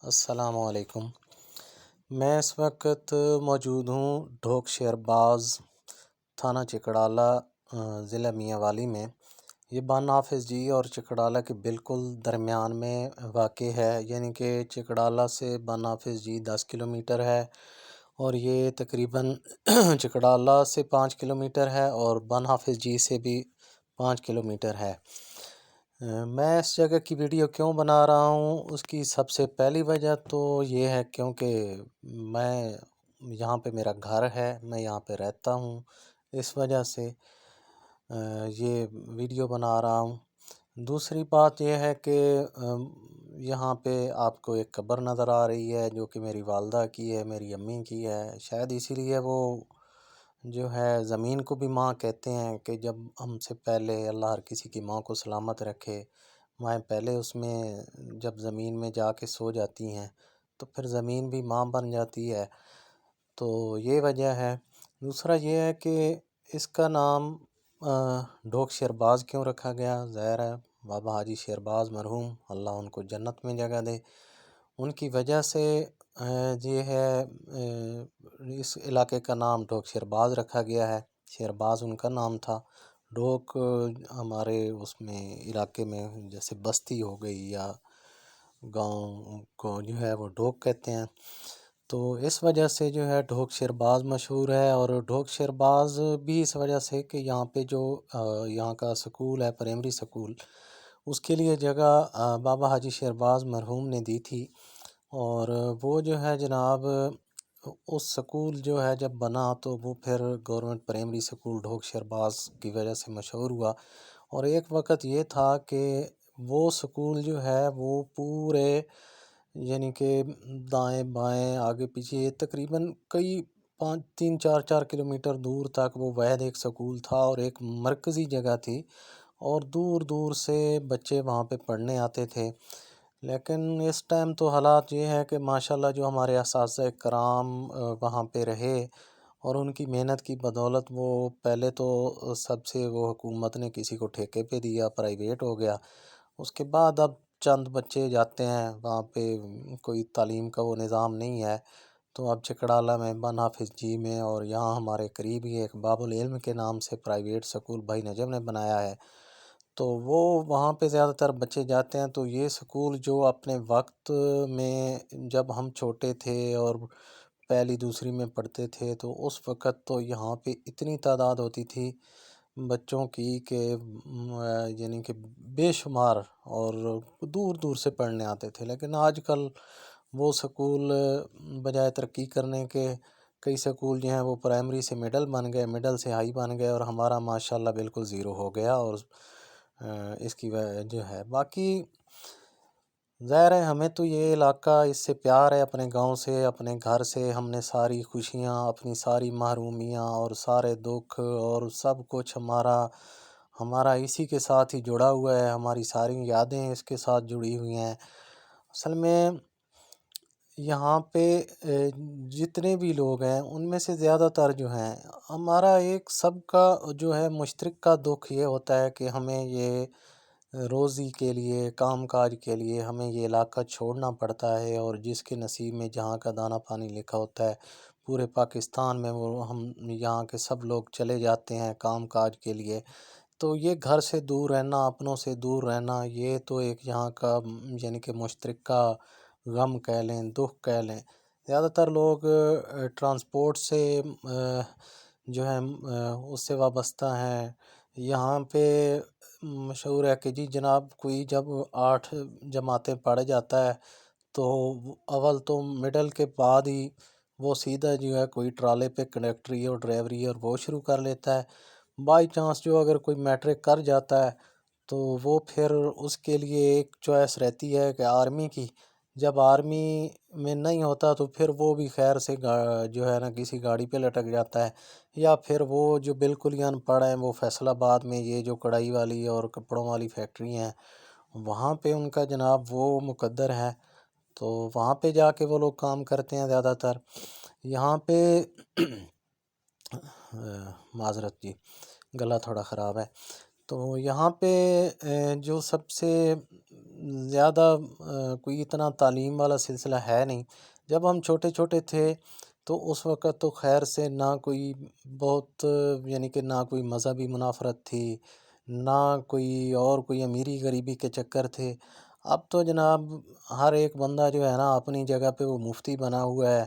السلام علیکم۔ میں اس وقت موجود ہوں ڈھوک شیرباز تھانہ چکڑالہ ضلع میاں والی میں۔ یہ بن نافذ جی اور چکڑالہ کے بالکل درمیان میں واقع ہے، یعنی کہ چکڑالہ سے بن نافذ جی 10 کلومیٹر ہے اور یہ تقریباً چکڑالہ سے 5 کلومیٹر ہے اور بن نافذ جی سے بھی 5 کلومیٹر ہے۔ میں اس جگہ کی ویڈیو کیوں بنا رہا ہوں، اس کی سب سے پہلی وجہ تو یہ ہے کیونکہ میں یہاں پہ میرا گھر ہے، میں یہاں پہ رہتا ہوں، اس وجہ سے یہ ویڈیو بنا رہا ہوں۔ دوسری بات یہ ہے کہ یہاں پہ آپ کو ایک قبر نظر آ رہی ہے جو کہ میری والدہ کی ہے، میری امی کی ہے، شاید اسی لیے وہ جو ہے زمین کو بھی ماں کہتے ہیں کہ جب ہم سے پہلے اللہ ہر کسی کی ماں کو سلامت رکھے، مائیں پہلے اس میں جب زمین میں جا کے سو جاتی ہیں تو پھر زمین بھی ماں بن جاتی ہے، تو یہ وجہ ہے۔ دوسرا یہ ہے کہ اس کا نام ڈھوک شیرباز کیوں رکھا گیا، ظاہر ہے بابا حاجی شیرباز مرحوم، اللہ ان کو جنت میں جگہ دے، ان کی وجہ سے یہ ہے اس علاقے کا نام ڈھوک شیرباز رکھا گیا ہے۔ شیرباز ان کا نام تھا۔ ڈھوک ہمارے اس میں علاقے میں جیسے بستی ہو گئی یا گاؤں کو جو ہے وہ ڈھوک کہتے ہیں، تو اس وجہ سے جو ہے ڈھوک شیرباز مشہور ہے۔ اور ڈھوک شیرباز بھی اس وجہ سے کہ یہاں پہ جو یہاں کا سکول ہے، پرائمری سکول، اس کے لیے جگہ بابا حاجی شیرباز مرحوم نے دی تھی، اور وہ جو ہے جناب اس سکول جو ہے جب بنا تو وہ پھر گورنمنٹ پرائمری سکول ڈھوک شیرباز کی وجہ سے مشہور ہوا۔ اور ایک وقت یہ تھا کہ وہ سکول جو ہے وہ پورے یعنی کہ دائیں بائیں آگے پیچھے تقریباً کئی 3-4 کلومیٹر دور تک وہ واحد ایک سکول تھا اور ایک مرکزی جگہ تھی، اور دور دور سے بچے وہاں پہ پڑھنے آتے تھے۔ لیکن اس ٹائم تو حالات یہ ہے کہ ماشاءاللہ جو ہمارے اساتذہ کرام وہاں پہ رہے اور ان کی محنت کی بدولت وہ پہلے تو سب سے وہ حکومت نے کسی کو ٹھیکے پہ دیا، پرائیویٹ ہو گیا، اس کے بعد اب چند بچے جاتے ہیں وہاں پہ، کوئی تعلیم کا وہ نظام نہیں ہے، تو اب چکڑالہ میں بن نافذ جی میں اور یہاں ہمارے قریب ہی ایک باب العلم کے نام سے پرائیویٹ سکول بھائی نجم نے بنایا ہے، تو وہ وہاں پہ زیادہ تر بچے جاتے ہیں۔ تو یہ سکول جو اپنے وقت میں جب ہم چھوٹے تھے اور پہلی دوسری میں پڑھتے تھے تو اس وقت تو یہاں پہ اتنی تعداد ہوتی تھی بچوں کی کہ یعنی کہ بے شمار، اور دور دور سے پڑھنے آتے تھے۔ لیکن آج کل وہ سکول بجائے ترقی کرنے کے، کئی سکول جو ہیں وہ پرائمری سے مڈل بن گئے، مڈل سے ہائی بن گئے، اور ہمارا ماشاءاللہ بالکل زیرو ہو گیا، اور اس کی جو ہے باقی ظاہر ہے ہمیں تو یہ علاقہ اس سے پیار ہے، اپنے گاؤں سے، اپنے گھر سے ہم نے ساری خوشیاں، اپنی ساری محرومیاں اور سارے دکھ اور سب کچھ ہمارا اسی کے ساتھ ہی جڑا ہوا ہے، ہماری ساری یادیں اس کے ساتھ جڑی ہوئی ہیں۔ اصل میں یہاں پہ جتنے بھی لوگ ہیں ان میں سے زیادہ تر جو ہیں، ہمارا ایک سب کا جو ہے مشترک کا دکھ یہ ہوتا ہے کہ ہمیں یہ روزی کے لیے، کام کاج کے لیے ہمیں یہ علاقہ چھوڑنا پڑتا ہے، اور جس کے نصیب میں جہاں کا دانہ پانی لکھا ہوتا ہے، پورے پاکستان میں وہ ہم یہاں کے سب لوگ چلے جاتے ہیں کام کاج کے لیے، تو یہ گھر سے دور رہنا، اپنوں سے دور رہنا، یہ تو ایک یہاں کا یعنی کہ مشترک کا غم کہہ لیں، دکھ کہہ لیں۔ زیادہ تر لوگ ٹرانسپورٹ سے جو ہے اس سے وابستہ ہیں۔ یہاں پہ مشہور ہے کہ جی جناب کوئی جب 8 جماعتیں پڑھ جاتا ہے تو اول تو مڈل کے بعد ہی وہ سیدھا جو ہے کوئی ٹرالے پہ کنڈکٹری اور ڈرائیوری اور وہ شروع کر لیتا ہے۔ بائی چانس جو اگر کوئی میٹرک کر جاتا ہے تو وہ پھر اس کے لیے ایک چوائس رہتی ہے کہ آرمی کی، جب آرمی میں نہیں ہوتا تو پھر وہ بھی خیر سے جو ہے نا کسی گاڑی پہ لٹک جاتا ہے، یا پھر وہ جو بالکل ہی ان پڑھ ہیں وہ فیصل آباد میں یہ جو کڑھائی والی اور کپڑوں والی فیکٹری ہیں وہاں پہ ان کا جناب وہ مقدر ہے، تو وہاں پہ جا کے وہ لوگ کام کرتے ہیں زیادہ تر۔ یہاں پہ معذرت جی، گلا تھوڑا خراب ہے۔ تو یہاں پہ جو سب سے زیادہ کوئی اتنا تعلیم والا سلسلہ ہے نہیں۔ جب ہم چھوٹے چھوٹے تھے تو اس وقت تو خیر سے نہ کوئی بہت یعنی کہ نہ کوئی مذہبی منافرت تھی، نہ کوئی امیری غریبی کے چکر تھے۔ اب تو جناب ہر ایک بندہ جو ہے نا اپنی جگہ پہ وہ مفتی بنا ہوا ہے،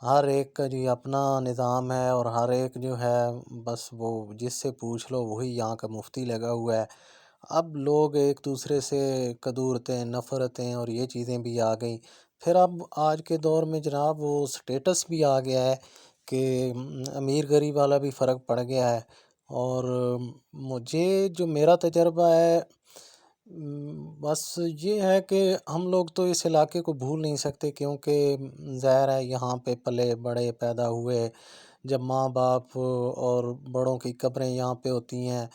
ہر ایک کا جی اپنا نظام ہے، اور ہر ایک جو ہے بس وہ جس سے پوچھ لو وہی یہاں کا مفتی لگا ہوا ہے۔ اب لوگ ایک دوسرے سے کدورتیں، نفرتیں اور یہ چیزیں بھی آ گئیں۔ پھر اب آج کے دور میں جناب وہ سٹیٹس بھی آ گیا ہے کہ امیر غریب والا بھی فرق پڑ گیا ہے۔ اور مجھے جو میرا تجربہ ہے بس یہ ہے کہ ہم لوگ تو اس علاقے کو بھول نہیں سکتے، کیونکہ ظاہر ہے یہاں پہ پلے بڑے پیدا ہوئے۔ جب ماں باپ اور بڑوں کی قبریں یہاں پہ ہوتی ہیں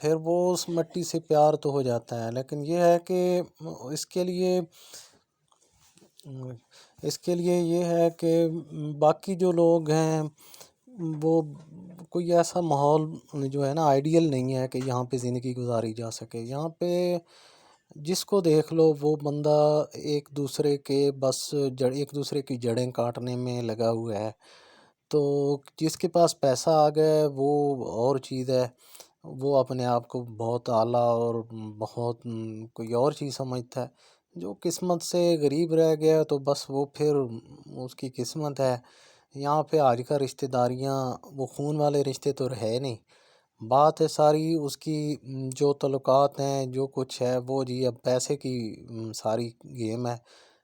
پھر وہ اس مٹی سے پیار تو ہو جاتا ہے، لیکن یہ ہے کہ اس کے لیے اس کے لیے یہ ہے کہ باقی جو لوگ ہیں وہ کوئی ایسا ماحول جو ہے نا آئیڈیل نہیں ہے کہ یہاں پہ زندگی گزاری جا سکے۔ یہاں پہ جس کو دیکھ لو وہ بندہ ایک دوسرے کے بس ایک دوسرے کی جڑیں کاٹنے میں لگا ہوا ہے۔ تو جس کے پاس پیسہ آ گیا ہے وہ اور چیز ہے، وہ اپنے آپ کو بہت اعلیٰ اور بہت کوئی اور چیز سمجھتا ہے۔ جو قسمت سے غریب رہ گیا تو بس وہ پھر اس کی قسمت ہے۔ یہاں پہ آج کا رشتہ داریاں وہ خون والے رشتے تو رہے نہیں، بات ہے ساری اس کی جو تعلقات ہیں جو کچھ ہے وہ جی اب پیسے کی ساری گیم ہے۔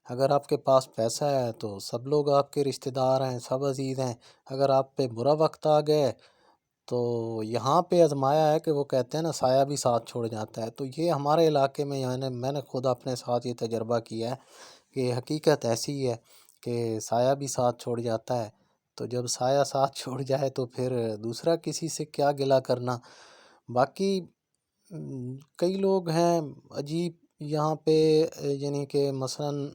اگر آپ کے پاس پیسہ ہے تو سب لوگ آپ کے رشتہ دار ہیں، سب عزیز ہیں۔ اگر آپ پہ برا وقت آ گئے تو یہاں پہ آزمایا ہے کہ وہ کہتے ہیں نا سایہ بھی ساتھ چھوڑ جاتا ہے۔ تو یہ ہمارے علاقے میں یعنی میں نے خود اپنے ساتھ یہ تجربہ کیا ہے کہ حقیقت ایسی ہے کہ سایہ بھی ساتھ چھوڑ جاتا ہے۔ تو جب سایہ ساتھ چھوڑ جائے تو پھر دوسرا کسی سے کیا گلہ کرنا۔ باقی کئی لوگ ہیں عجیب یہاں پہ، یعنی کہ مثلاً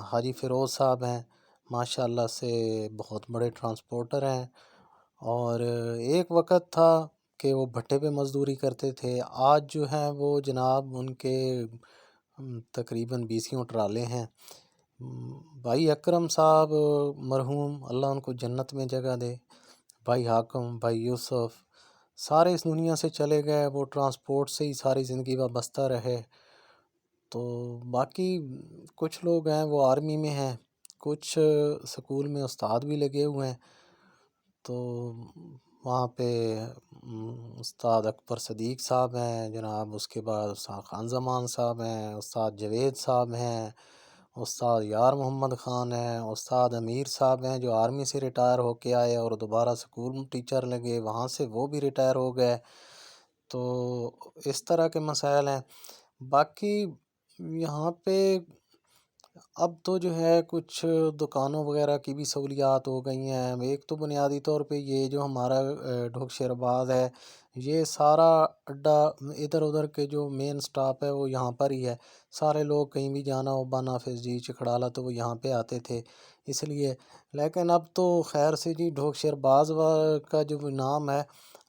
حاجی فیروز صاحب ہیں، ماشاءاللہ سے بہت بڑے ٹرانسپورٹر ہیں، اور ایک وقت تھا کہ وہ بھٹے پہ مزدوری کرتے تھے۔ آج جو ہیں وہ جناب ان کے تقریباً 20 ٹرالے ہیں۔ بھائی اکرم صاحب مرحوم، اللہ ان کو جنت میں جگہ دے، بھائی حاکم، بھائی یوسف، سارے اس دنیا سے چلے گئے، وہ ٹرانسپورٹ سے ہی ساری زندگی وابستہ رہے۔ تو باقی کچھ لوگ ہیں وہ آرمی میں ہیں، کچھ سکول میں استاد بھی لگے ہوئے ہیں۔ تو وہاں پہ استاد اکبر صدیق صاحب ہیں جناب، اس کے بعد استاد خان زمان صاحب ہیں، استاد جاوید صاحب ہیں، استاد یار محمد خان ہیں، استاد امیر صاحب ہیں جو آرمی سے ریٹائر ہو کے آئے اور دوبارہ سکول میں ٹیچر لگے، وہاں سے وہ بھی ریٹائر ہو گئے۔ تو اس طرح کے مسائل ہیں۔ باقی یہاں پہ اب تو جو ہے کچھ دکانوں وغیرہ کی بھی سہولیات ہو گئی ہیں۔ ایک تو بنیادی طور پہ یہ جو ہمارا ڈھوک شیر باز ہے، یہ سارا اڈا ادھر ادھر کے جو مین سٹاپ ہے وہ یہاں پر ہی ہے۔ سارے لوگ کہیں بھی جانا ہو، بن آفس جی چکڑالا، تو وہ یہاں پہ آتے تھے اس لیے۔ لیکن اب تو خیر سے جی ڈھوک شیر باز کا جو نام ہے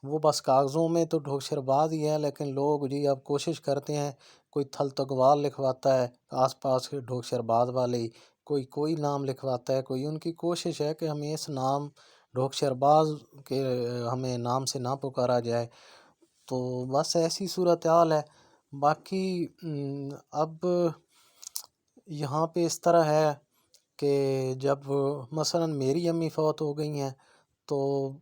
وہ بس کاغذوں میں تو ڈھوک شیر باز ہی ہے، لیکن لوگ جی اب کوشش کرتے ہیں، کوئی تھل تگوال لکھواتا ہے آس پاس کے ڈھوک شیر باز والے ہی، کوئی نام لکھواتا ہے، کوئی ان کی کوشش ہے کہ ہمیں اس نام ڈھوک شیر باز کے ہمیں نام سے نہ پکارا جائے۔ تو بس ایسی صورتحال ہے۔ باقی اب یہاں پہ اس طرح ہے کہ جب مثلاً میری امی فوت ہو گئی ہیں تو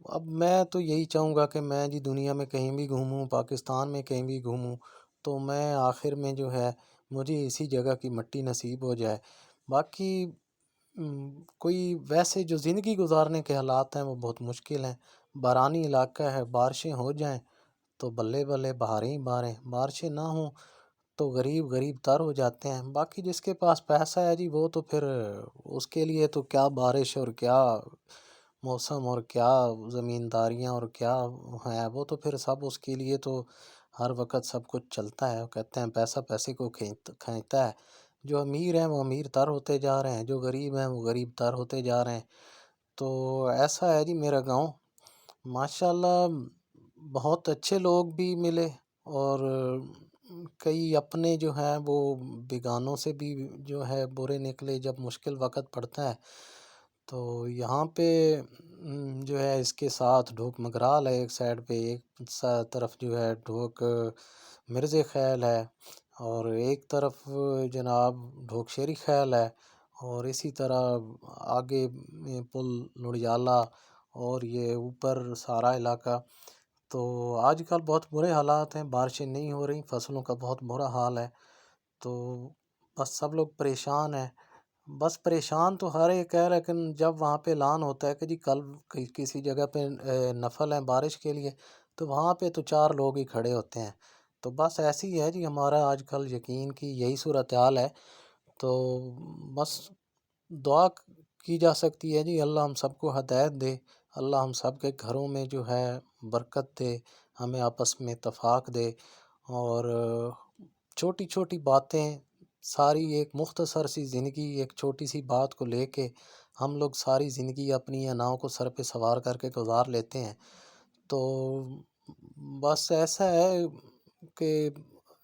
اب میں تو یہی چاہوں گا کہ میں جی دنیا میں کہیں بھی گھوموں، پاکستان میں کہیں بھی گھوموں، تو میں آخر میں جو ہے مجھے اسی جگہ کی مٹی نصیب ہو جائے۔ باقی کوئی ویسے جو زندگی گزارنے کے حالات ہیں وہ بہت مشکل ہیں۔ بارانی علاقہ ہے، بارشیں ہو جائیں تو بلے بلے، بہاریں ہی بہاریں، بارشیں نہ ہوں تو غریب غریب تر ہو جاتے ہیں۔ باقی جس کے پاس پیسہ ہے جی وہ تو پھر اس کے لیے تو کیا بارش اور کیا موسم اور کیا زمینداریاں اور کیا ہے، وہ تو پھر سب اس کے لیے تو ہر وقت سب کچھ چلتا ہے۔ وہ کہتے ہیں پیسہ پیسے کو کھینچتا ہے۔ جو امیر ہیں وہ امیر تر ہوتے جا رہے ہیں، جو غریب ہیں وہ غریب تر ہوتے جا رہے ہیں۔ تو ایسا ہے جی میرا گاؤں، ماشاءاللہ بہت اچھے لوگ بھی ملے، اور کئی اپنے جو ہیں وہ بیگانوں سے بھی جو ہے برے نکلے جب مشکل وقت پڑتا ہے. تو یہاں پہ جو ہے اس کے ساتھ ڈھوک مگرال ہے ایک سائڈ پہ، ایک طرف جو ہے ڈھوک مرز خیل ہے، اور ایک طرف جناب ڈھوک شیری خیل ہے، اور اسی طرح آگے پل لڑیالہ اور یہ اوپر سارا علاقہ. تو آج کل بہت برے حالات ہیں، بارشیں نہیں ہو رہی، فصلوں کا بہت برا حال ہے. تو بس سب لوگ پریشان ہیں. بس پریشان تو ہر ایک ہے، لیکن جب وہاں پہ اعلان ہوتا ہے کہ جی کل کسی جگہ پہ نفل ہے بارش کے لیے، تو وہاں پہ تو 4 لوگ ہی کھڑے ہوتے ہیں. تو بس ایسی ہی ہے جی ہمارا آج کل یقین کی یہی صورتحال ہے. تو بس دعا کی جا سکتی ہے جی اللہ ہم سب کو ہدایت دے، اللہ ہم سب کے گھروں میں جو ہے برکت دے، ہمیں آپس میں اتفاق دے، اور چھوٹی چھوٹی باتیں ساری ایک مختصر سی زندگی ایک چھوٹی سی بات کو لے کے ہم لوگ ساری زندگی اپنی اناؤں کو سر پہ سوار کر کے گزار لیتے ہیں. تو بس ایسا ہے کہ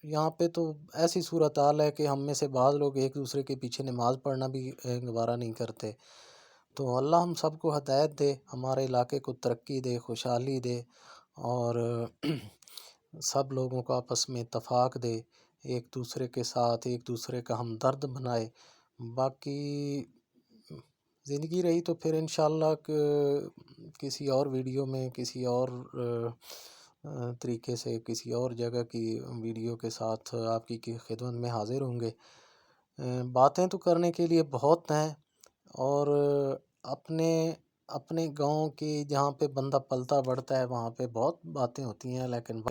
یہاں پہ تو ایسی صورتحال ہے کہ ہم میں سے بعض لوگ ایک دوسرے کے پیچھے نماز پڑھنا بھی گوارہ نہیں کرتے. تو اللہ ہم سب کو ہدایت دے، ہمارے علاقے کو ترقی دے، خوشحالی دے، اور سب لوگوں کو آپس میں اتفاق دے، ایک دوسرے کے ساتھ ایک دوسرے کا ہمدرد بنائے. باقی زندگی رہی تو پھر انشاءاللہ کسی اور ویڈیو میں کسی اور طریقے سے کسی اور جگہ کی ویڈیو کے ساتھ آپ کی خدمت میں حاضر ہوں گے. باتیں تو کرنے کے لیے بہت ہیں، اور اپنے گاؤں کی جہاں پہ بندہ پلتا بڑھتا ہے وہاں پہ بہت باتیں ہوتی ہیں، لیکن